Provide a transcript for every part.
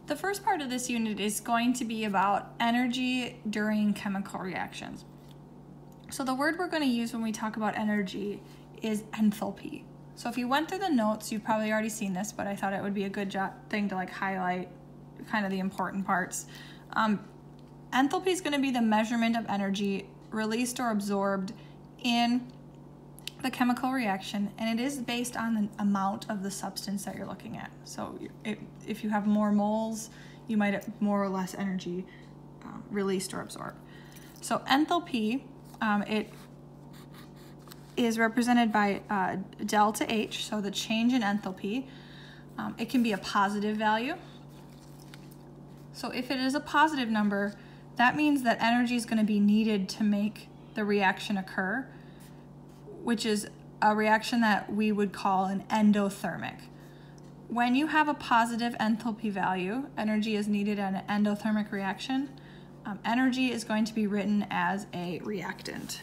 The first part of this unit is going to be about energy during chemical reactions. So the word we're going to use when we talk about energy is enthalpy. So if you went through the notes, you've probably already seen this, but I thought it would be a good thing to highlight kind of the important parts. Enthalpy is going to be the measurement of energy released or absorbed in the chemical reaction, and it is based on the amount of the substance that you're looking at. So if you have more moles, you might have more or less energy released or absorbed. So enthalpy, it is represented by delta H, so the change in enthalpy. It can be a positive value. So if it is a positive number, that means that energy is going to be needed to make the reaction occur, which is a reaction that we would call an endothermic. When you have a positive enthalpy value, energy is needed in an endothermic reaction. Energy is going to be written as a reactant.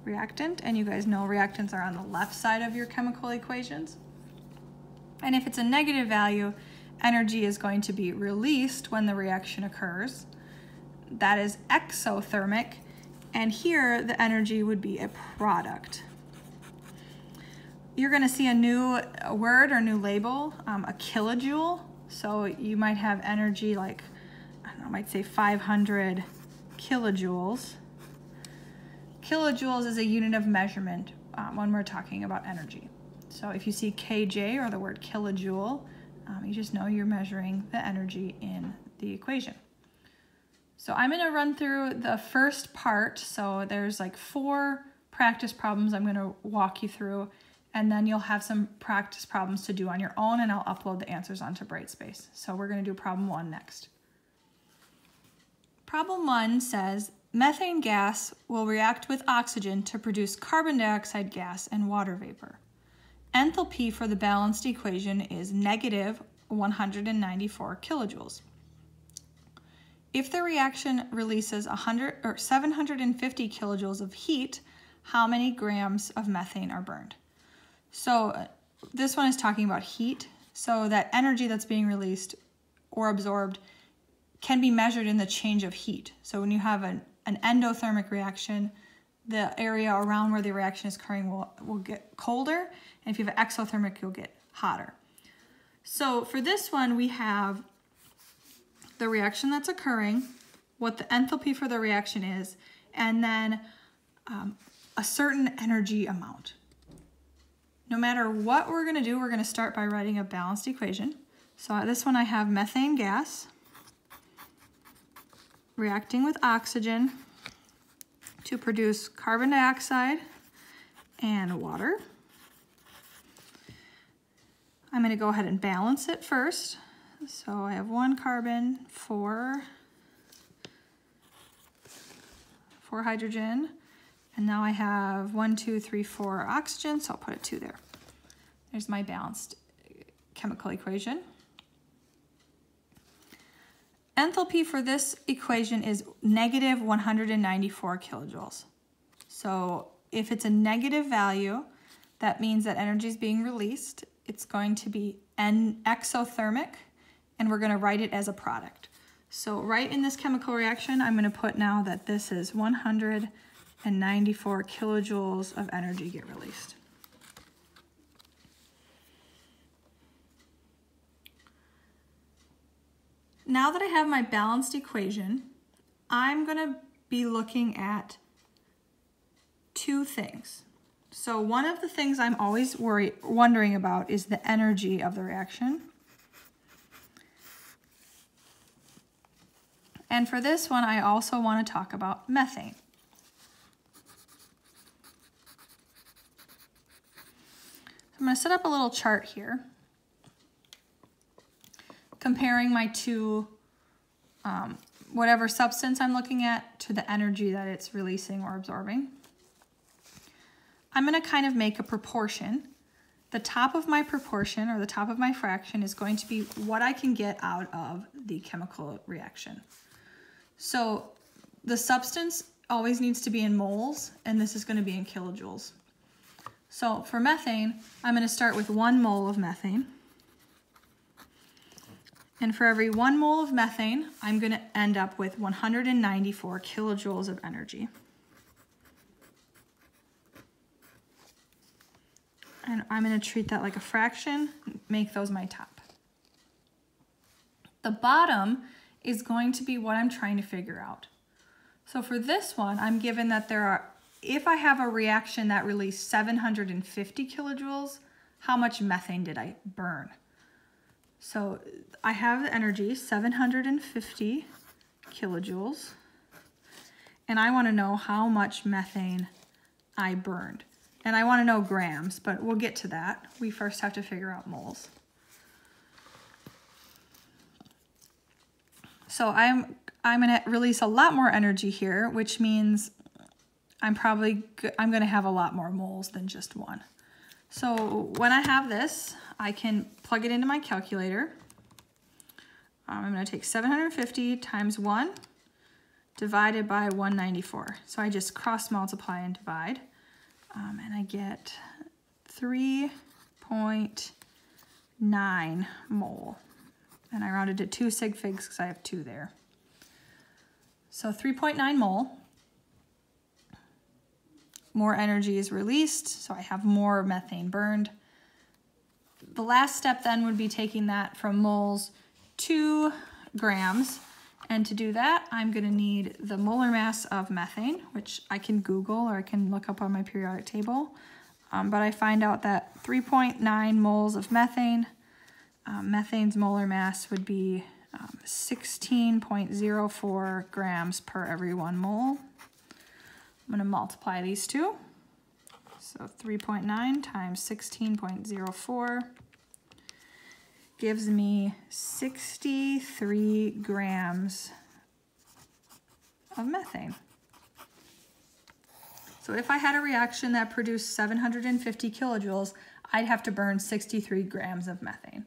And you guys know reactants are on the left side of your chemical equations. And if it's a negative value, energy is going to be released when the reaction occurs. That is exothermic. And here, the energy would be a product. You're going to see a new word or new label, a kilojoule. So you might have energy like, I don't know, I might say 500 kilojoules. Kilojoules is a unit of measurement when we're talking about energy. So if you see kJ or the word kilojoule, you just know you're measuring the energy in the equation. So I'm going to run through the first part. So there's like 4 practice problems I'm going to walk you through, and then you'll have some practice problems to do on your own, and I'll upload the answers onto Brightspace. So we're going to do problem 1 next. Problem 1 says, methane gas will react with oxygen to produce carbon dioxide gas and water vapor. Enthalpy for the balanced equation is negative 194 kilojoules. If the reaction releases 750 kilojoules of heat, how many grams of methane are burned? So this one is talking about heat. So that energy that's being released or absorbed can be measured in the change of heat. So when you have an endothermic reaction, the area around where the reaction is occurring will get colder, and if you have an exothermic, you'll get hotter. So for this one, we have the reaction that's occurring, what the enthalpy for the reaction is, and then a certain energy amount. No matter what we're going to do, we're going to start by writing a balanced equation. So this one I have methane gas reacting with oxygen to produce carbon dioxide and water. I'm going to go ahead and balance it first. So I have 1 carbon, 4 hydrogen, and now I have 1, 2, 3, 4 oxygen, so I'll put a 2 there. There's my balanced chemical equation. Enthalpy for this equation is negative 194 kilojoules. So if it's a negative value, that means that energy is being released. It's going to be exothermic, and we're going to write it as a product. So right in this chemical reaction, I'm going to put now that this is 194 kilojoules of energy get released. Now that I have my balanced equation, I'm going to be looking at 2 things. So one of the things I'm always wondering about is the energy of the reaction. And for this one, I also want to talk about methane. I'm going to set up a little chart here, comparing my 2, whatever substance I'm looking at to the energy that it's releasing or absorbing. I'm going to kind of make a proportion. The top of my proportion, or the top of my fraction, is going to be what I can get out of the chemical reaction. So the substance always needs to be in moles, and this is going to be in kilojoules. So for methane, I'm going to start with 1 mole of methane. And for every 1 mole of methane, I'm going to end up with 194 kilojoules of energy. And I'm going to treat that like a fraction, make those my top. The bottom is going to be what I'm trying to figure out. So for this one, I'm given that if I have a reaction that released 750 kilojoules, how much methane did I burn? So I have the energy, 750 kilojoules, and I want to know how much methane I burned. And I want to know grams, but we'll get to that. We first have to figure out moles. So I'm going to release a lot more energy here, which means I'm going to have a lot more moles than just 1. So when I have this, I can plug it into my calculator. I'm going to take 750 times 1 divided by 194. So I just cross multiply and divide, and I get 3.9 mole. And I rounded to 2 sig figs because I have 2 there. So 3.9 mole. More energy is released, so I have more methane burned. The last step then would be taking that from moles to grams. And to do that, I'm going to need the molar mass of methane, which I can Google or I can look up on my periodic table. But I find out that 3.9 moles of methane, methane's molar mass would be 16.04 grams per every 1 mole. I'm going to multiply these two. So 3.9 times 16.04 gives me 63 grams of methane. So if I had a reaction that produced 750 kilojoules, I'd have to burn 63 grams of methane.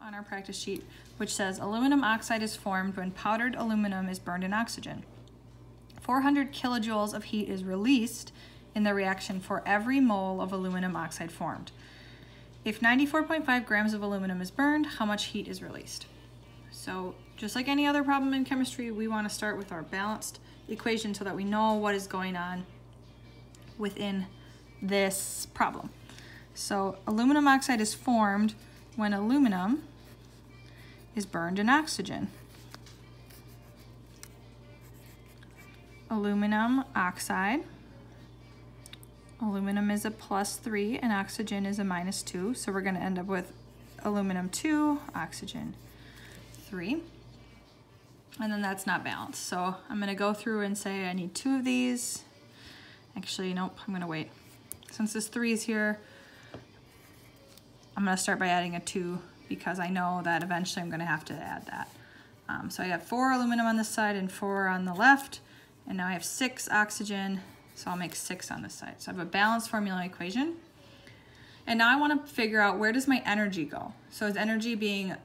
On our practice sheet, which says aluminum oxide is formed when powdered aluminum is burned in oxygen. 400 kilojoules of heat is released in the reaction for every mole of aluminum oxide formed. If 94.5 grams of aluminum is burned, how much heat is released? So just like any other problem in chemistry, we want to start with our balanced equation so that we know what is going on within this problem. So aluminum oxide is formed when aluminum is burned in oxygen. Aluminum oxide. Aluminum is a +3 and oxygen is a -2. So we're going to end up with aluminum 2, oxygen 3. And then that's not balanced. So I'm going to go through and say I need 2 of these. Actually, nope, I'm going to wait. Since this 3 is here, I'm going to start by adding a 2 because I know that eventually I'm going to have to add that. So I have 4 aluminum on this side and 4 on the left. And now I have 6 oxygen, so I'll make 6 on this side. So I have a balanced formula equation. And now I want to figure out, where does my energy go? So is energy being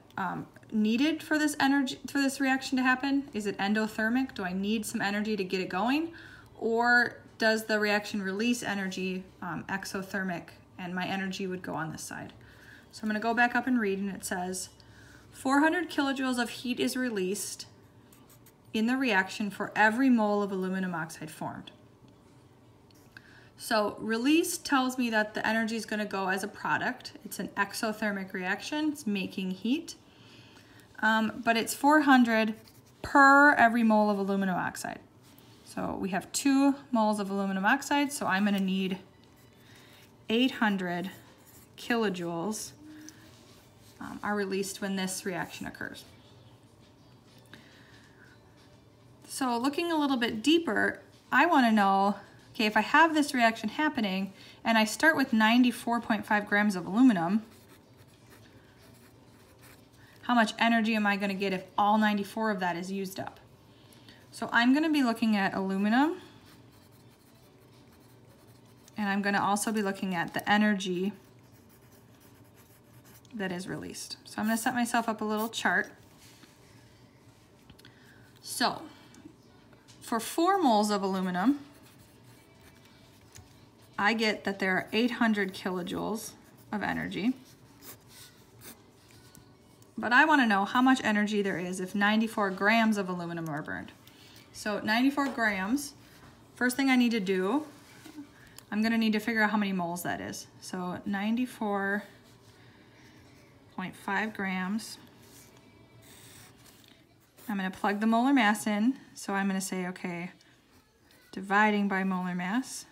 needed for this reaction to happen? Is it endothermic? Do I need some energy to get it going? Or does the reaction release energy, exothermic, and my energy would go on this side? So I'm going to go back up and read, and it says 400 kilojoules of heat is released in the reaction for every mole of aluminum oxide formed. So release tells me that the energy is going to go as a product. It's an exothermic reaction. It's making heat. But it's 400 per every mole of aluminum oxide. So we have 2 moles of aluminum oxide, so I'm going to need 800 kilojoules are released when this reaction occurs. So looking a little bit deeper, I want to know, okay, if I have this reaction happening and I start with 94.5 grams of aluminum, how much energy am I going to get if all 94 of that is used up? So I'm going to be looking at aluminum, and I'm going to also be looking at the energy that is released. So I'm going to set myself up a little chart. So for 4 moles of aluminum, I get that there are 800 kilojoules of energy. but I want to know how much energy there is if 94 grams of aluminum are burned. So 94 grams, first thing I need to do, I'm going to need to figure out how many moles that is. So 94.5 grams. I'm going to plug the molar mass in. So I'm going to say, okay, dividing by molar mass.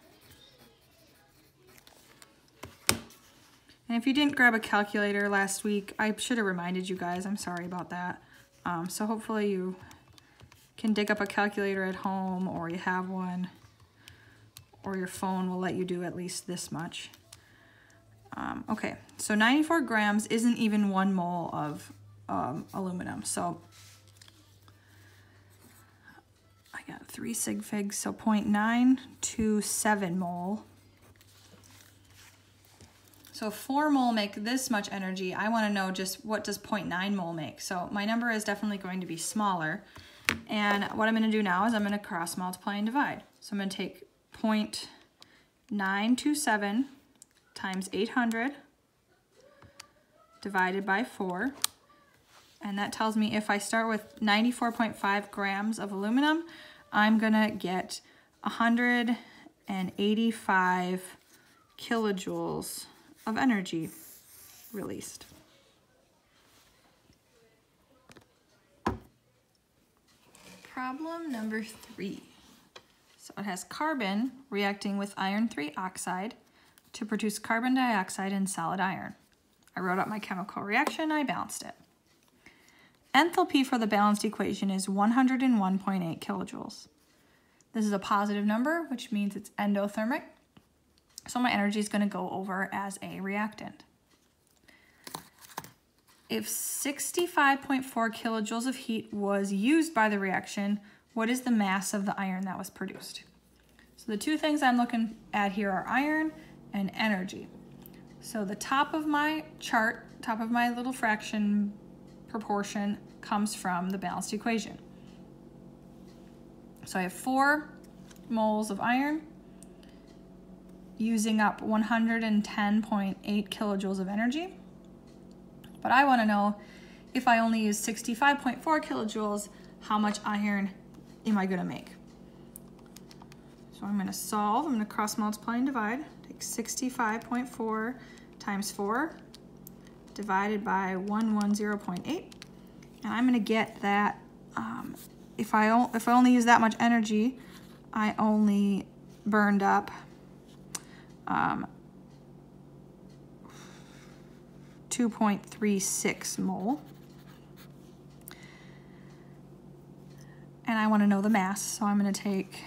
And if you didn't grab a calculator last week, I should have reminded you guys. I'm sorry about that. So hopefully you can dig up a calculator at home, or you have one, or your phone will let you do at least this much. Okay, so 94 grams isn't even 1 mole of aluminum. So I got 3 sig figs, so 0.927 mole. So 4 mole make this much energy. I want to know just what does 0.9 mole make. So my number is definitely going to be smaller. And what I'm going to do now is I'm going to cross multiply and divide. So I'm going to take 0.927 times 800 divided by 4. And that tells me if I start with 94.5 grams of aluminum, I'm going to get 185 kilojoules of energy released. Problem number 3. So it has carbon reacting with iron 3 oxide to produce carbon dioxide and solid iron. I wrote out my chemical reaction, I balanced it. Enthalpy for the balanced equation is 101.8 kilojoules. This is a positive number, which means it's endothermic. So my energy is going to go over as a reactant. If 65.4 kilojoules of heat was used by the reaction, what is the mass of the iron that was produced? So the two things I'm looking at here are iron and energy. So the top of my chart, top of my little fraction proportion comes from the balanced equation. So I have 4 moles of iron using up 110.8 kilojoules of energy. But I want to know if I only use 65.4 kilojoules, how much iron am I going to make? So I'm going to solve. I'm going to cross multiply and divide. Take 65.4 times 4 divided by 110.8. And I'm going to get that if I only use that much energy, I only burned up 2.36 mole. And I want to know the mass, so I'm going to take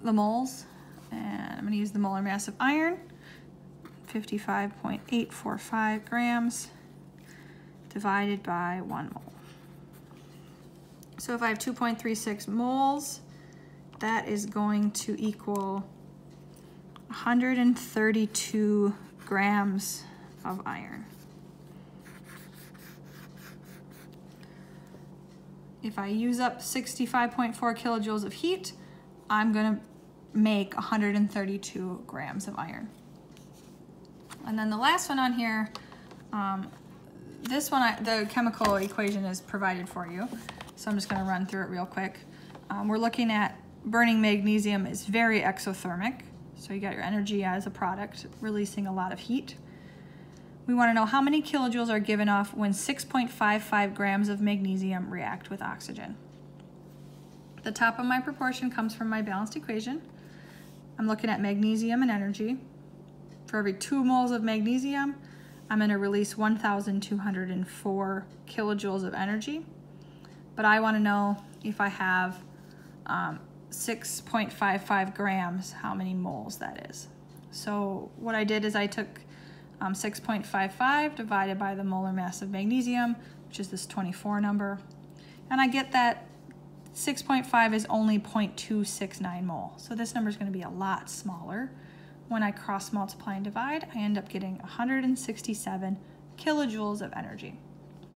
the moles, and I'm going to use the molar mass of iron, 55.845 grams, divided by 1 mole. So if I have 2.36 moles, that is going to equal 132 grams of iron. If I use up 65.4 kilojoules of heat, I'm going to make 132 grams of iron. And then the last one on here, this one, the chemical equation is provided for you, so I'm just going to run through it real quick. We're looking at burning magnesium is very exothermic, so you got your energy as a product releasing a lot of heat. We want to know how many kilojoules are given off when 6.55 grams of magnesium react with oxygen. The top of my proportion comes from my balanced equation. I'm looking at magnesium and energy. For every 2 moles of magnesium, I'm going to release 1,204 kilojoules of energy. But I want to know if I have 6.55 grams, how many moles that is. So what I did is I took 6.55 divided by the molar mass of magnesium, which is this 24 number, and I get that 6.5 is only 0.269 mole. So this number is going to be a lot smaller. When I cross multiply and divide, I end up getting 167 kilojoules of energy.